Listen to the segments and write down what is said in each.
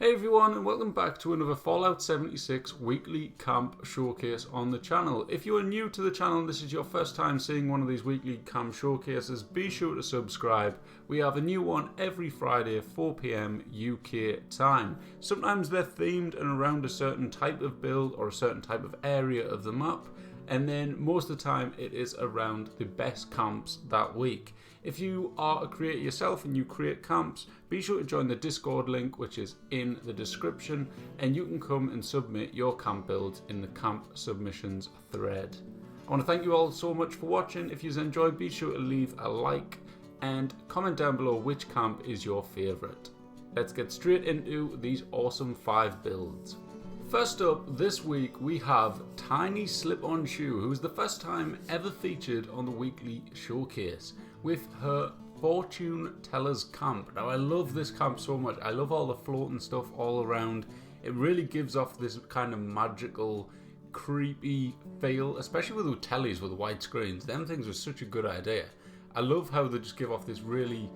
Hey everyone, and welcome back to another Fallout 76 weekly camp showcase on the channel. If you are new to the channel and this is your first time seeing one of these weekly camp showcases, be sure to subscribe. We have a new one every Friday at 4 p.m. UK time. Sometimes they're themed and around a certain type of build or a certain type of area of the map, and then most of the time it is around the best camps that week. If you are a creator yourself and you create camps, be sure to join the Discord link, which is in the description, and you can come and submit your camp builds in the camp submissions thread. I want to thank you all so much for watching. If you've enjoyed, be sure to leave a like and comment down below which camp is your favourite. Let's get straight into these awesome 5 builds. First up, this week we have Tiny Slip-On Shoe, who is the first time ever featured on the weekly showcase with her Fortune Teller's Camp. Now I love this camp so much. I love all the floating stuff all around. It really gives off this kind of magical, creepy feel, especially with the tellies with the white screens. Them things are such a good idea. I love how they just give off this really,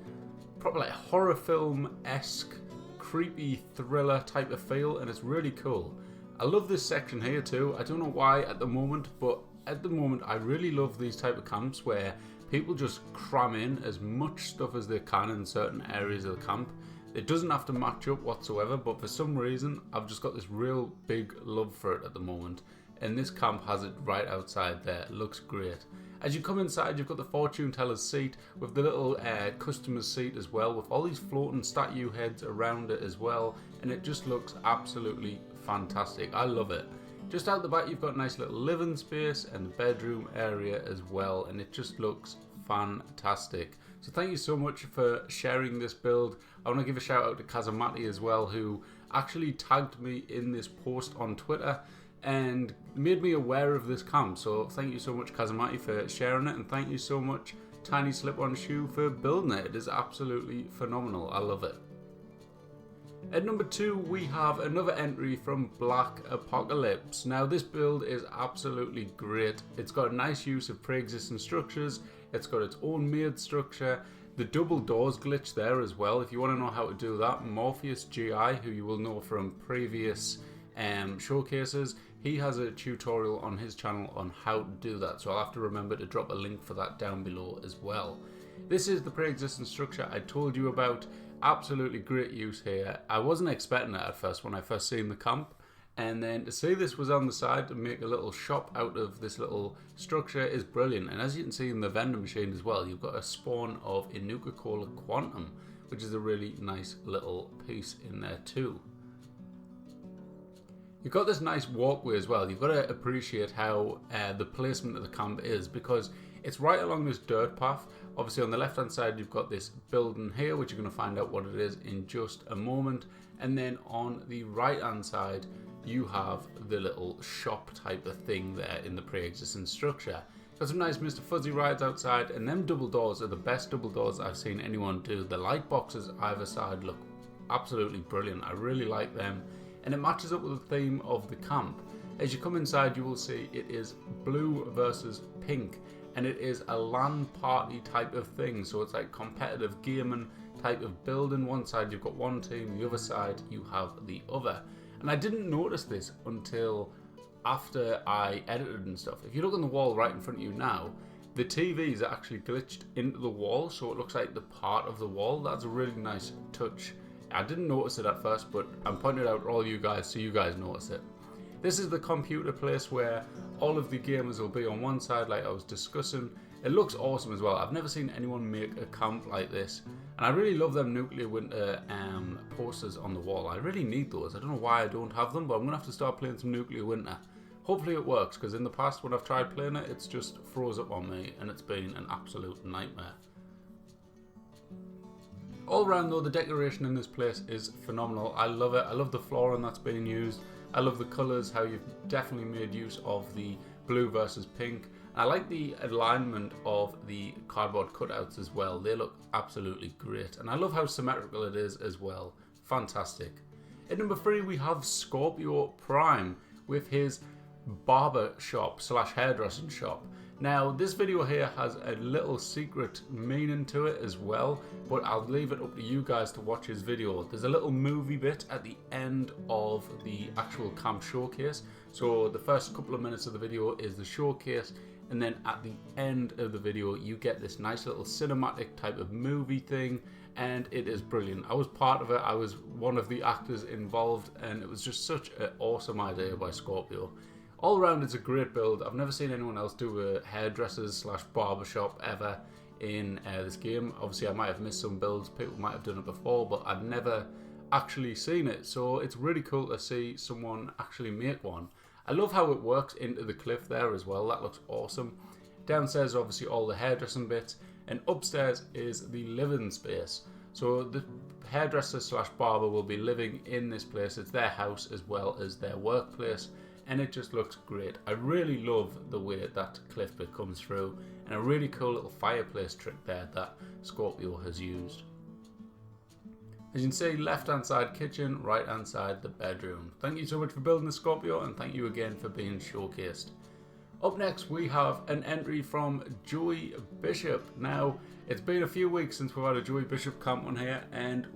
probably like horror film-esque, creepy thriller type of feel, and it's really cool. I love this section here too. I don't know why at the moment, but at the moment I really love these type of camps where people just cram in as much stuff as they can in certain areas of the camp. It doesn't have to match up whatsoever, but for some reason I've just got this real big love for it at the moment, and this camp has it right outside there. It looks great. As you come inside, you've got the fortune teller's seat with the little customer's seat as well, with all these floating statue heads around it as well, and it just looks absolutely fantastic. I love it. Just out the back you've got a nice little living space and the bedroom area as well, and it just looks fantastic. So thank you so much for sharing this build. I want to give a shout out to c.a.m.p as well, who actually tagged me in this post on Twitter and made me aware of this camp. So thank you so much c.a.m.p for sharing it, and thank you so much Tiny Slip-On Shoe for building it. It is absolutely phenomenal. I love it. At number 2 we have another entry from Black Apocalypse. Now this build is absolutely great. It's got a nice use of pre-existing structures. It's got its own made structure. The double doors glitch there as well. If you want to know how to do that, Morpheus GI, who you will know from previous showcases, he has a tutorial on his channel on how to do that. So I'll have to remember to drop a link for that down below as well. This is the pre-existing structure I told you about. Absolutely great use here. I wasn't expecting it at first when I first seen the camp, and then to see this was on the side to make a little shop out of this little structure is brilliant. And as you can see in the vending machine as well, you've got a spawn of Inuka Cola Quantum, which is a really nice little piece in there too. You've got this nice walkway as well. You've got to appreciate how the placement of the camp is, because it's right along this dirt path. Obviously on the left hand side you've got this building here, which you're going to find out what it is in just a moment, and then on the right hand side you have the little shop type of thing there in the pre-existing structure. Got some nice Mr. Fuzzy rides outside, and them double doors are the best double doors I've seen anyone do. The light boxes either side look absolutely brilliant. I really like them, and it matches up with the theme of the camp. As you come inside you will see it is blue versus pink, and it is a LAN party type of thing, so it's like competitive gaming type of building. One side you've got one team, the other side you have the other. And I didn't notice this until after I edited and stuff. If you look on the wall right in front of you now, the TVs are actually glitched into the wall, so it looks like the part of the wall. That's a really nice touch. I didn't notice it at first, but I'm pointing it out to all you guys so you guys notice it. This is the computer place where all of the gamers will be on one side like I was discussing. It looks awesome as well. I've never seen anyone make a camp like this, and I really love them nuclear winter posters on the wall. I really need those. I don't know why I don't have them, but I'm going to have to start playing some nuclear winter. Hopefully it works, because in the past when I've tried playing it, it's just froze up on me and it's been an absolute nightmare. All around though, the decoration in this place is phenomenal. I love it. I love the flooring that's being used. I love the colours, how you've definitely made use of the blue versus pink. I like the alignment of the cardboard cutouts as well. They look absolutely great. And I love how symmetrical it is as well. Fantastic. At number 3 we have Scorpio Prime with his barber shop slash hairdressing shop. Now, this video here has a little secret meaning to it as well, but I'll leave it up to you guys to watch his video. There's a little movie bit at the end of the actual camp showcase. So the first couple of minutes of the video is the showcase, and then at the end of the video you get this nice little cinematic type of movie thing, and it is brilliant. I was part of it, I was one of the actors involved, and it was just such an awesome idea by Scorpio. All around, it's a great build. I've never seen anyone else do a hairdressers / barbershop ever in this game. Obviously, I might have missed some builds. People might have done it before, but I've never actually seen it. So it's really cool to see someone actually make one. I love how it works into the cliff there as well. That looks awesome. Downstairs, obviously, all the hairdressing bits, and upstairs is the living space. So the hairdresser / barber will be living in this place. It's their house as well as their workplace, and it just looks great. I really love the way that cliff bit comes through, and a really cool little fireplace trick there that Scorpio has used. As you can see, left hand side kitchen, right hand side the bedroom. Thank you so much for building the Scorpio, and thank you again for being showcased. Up next we have an entry from Joey Bishop. Now, it's been a few weeks since we've had a Joey Bishop camp on here, and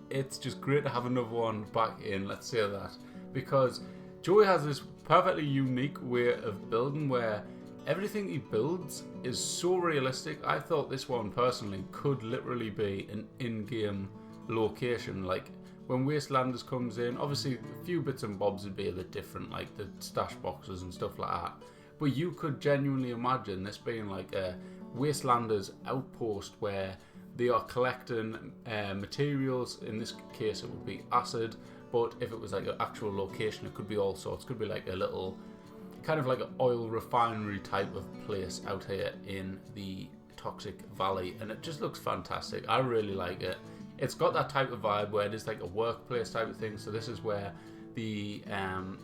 it's just great to have another one back in, let's say that, because Joey has this perfectly unique way of building where everything he builds is so realistic. I thought this one personally could literally be an in-game location. Like when Wastelanders comes in, obviously a few bits and bobs would be a bit different, like the stash boxes and stuff like that, but you could genuinely imagine this being like a Wastelanders outpost where they are collecting materials. In this case it would be acid, but if it was like an actual location, it could be all sorts. It could be like a little, kind of like an oil refinery type of place out here in the Toxic Valley, and it just looks fantastic. I really like it. It's got that type of vibe where it is like a workplace type of thing. So this is where the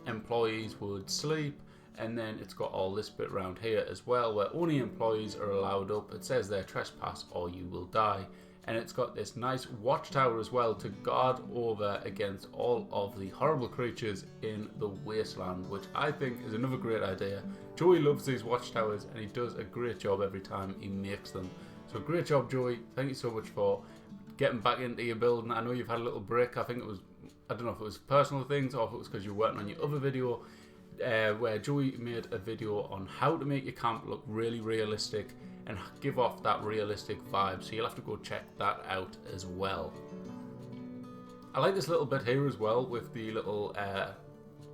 employees would sleep, and then it's got all this bit around here as well where only employees are allowed up. It says there, trespass or you will die. And it's got this nice watchtower as well to guard over against all of the horrible creatures in the wasteland, which I think is another great idea. Joey loves these watchtowers, and he does a great job every time he makes them. So great job, Joey. Thank you so much for getting back into your building. I know you've had a little break. I think it was, I don't know if it was personal things or if it was because you were working on your other video, where Joey made a video on how to make your camp look really realistic and give off that realistic vibe, so you'll have to go check that out as well. I like this little bit here as well with the little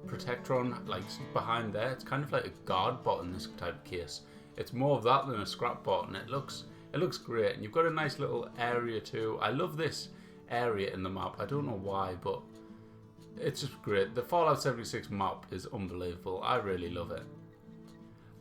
protectron like behind there. It's kind of like a guard bot in this type of case. It's more of that than a scrap bot, and it looks great. And you've got a nice little area too. I love this area in the map. I don't know why, but it's just great. The Fallout 76 map is unbelievable. I really love it.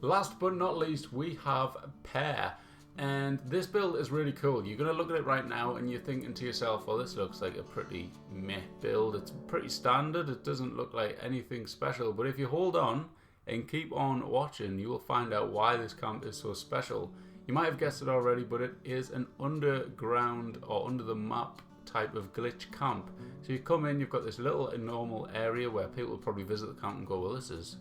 Last but not least, we have Pear, and this build is really cool. You're going to look at it right now and you're thinking to yourself, well, this looks like a pretty meh build. It's pretty standard. It doesn't look like anything special, but if you hold on and keep on watching, you will find out why this camp is so special. You might have guessed it already, but it is an underground or under the map type of glitch camp. So you come in, you've got this little normal area where people will probably visit the camp and go, well, this is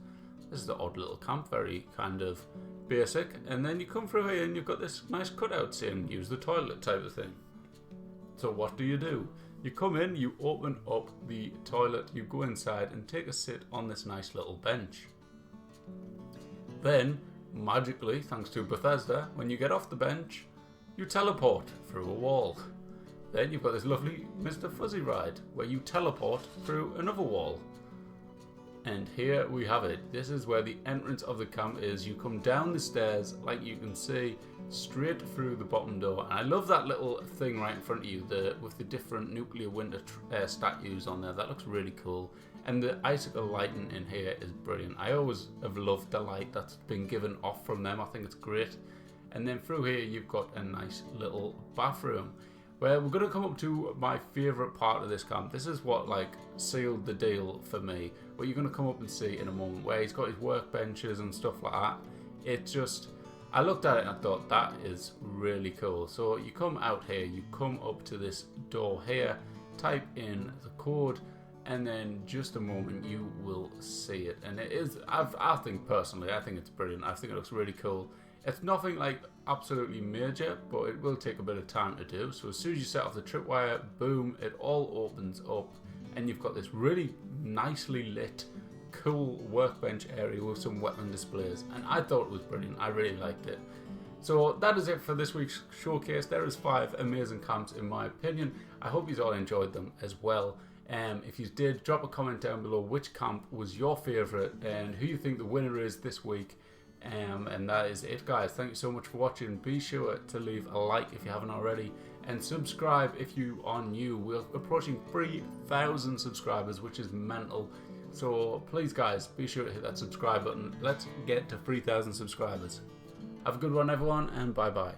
the odd little camp, very kind of basic. And then you come through here and you've got this nice cutout saying use the toilet type of thing. So what do? You come in, you open up the toilet, you go inside and take a sit on this nice little bench. Then, magically, thanks to Bethesda, when you get off the bench, you teleport through a wall. Then you've got this lovely Mr. Fuzzy ride where you teleport through another wall. And here we have it. This is where the entrance of the camp is. You come down the stairs, like you can see, straight through the bottom door. And I love that little thing right in front of you, with the different nuclear winter statues on there. That looks really cool. And the icicle lighting in here is brilliant. I always have loved the light that's been given off from them. I think it's great. And then through here you've got a nice little bathroom, where we're going to come up to my favourite part of this camp. This is what like sealed the deal for me, what you're going to come up and see in a moment, where he's got his workbenches and stuff like that. It just, I looked at it and I thought that is really cool. So you come out here, you come up to this door here, type in the code, and then just a moment you will see it. And it is, I think personally, I think it's brilliant. I think it looks really cool. It's nothing like absolutely major, but it will take a bit of time to do. So as soon as you set off the tripwire, boom, it all opens up, and you've got this really nicely lit, cool workbench area with some weapon displays, and I thought it was brilliant. I really liked it. So that is it for this week's showcase. There is 5 amazing camps in my opinion. I hope you all enjoyed them as well. If you did, drop a comment down below which camp was your favourite and who you think the winner is this week. And that is it, guys. Thank you so much for watching. Be sure to leave a like if you haven't already, and subscribe if you are new. We're approaching 3,000 subscribers, which is mental. So please, guys, be sure to hit that subscribe button. Let's get to 3,000 subscribers. Have a good one, everyone, and bye bye.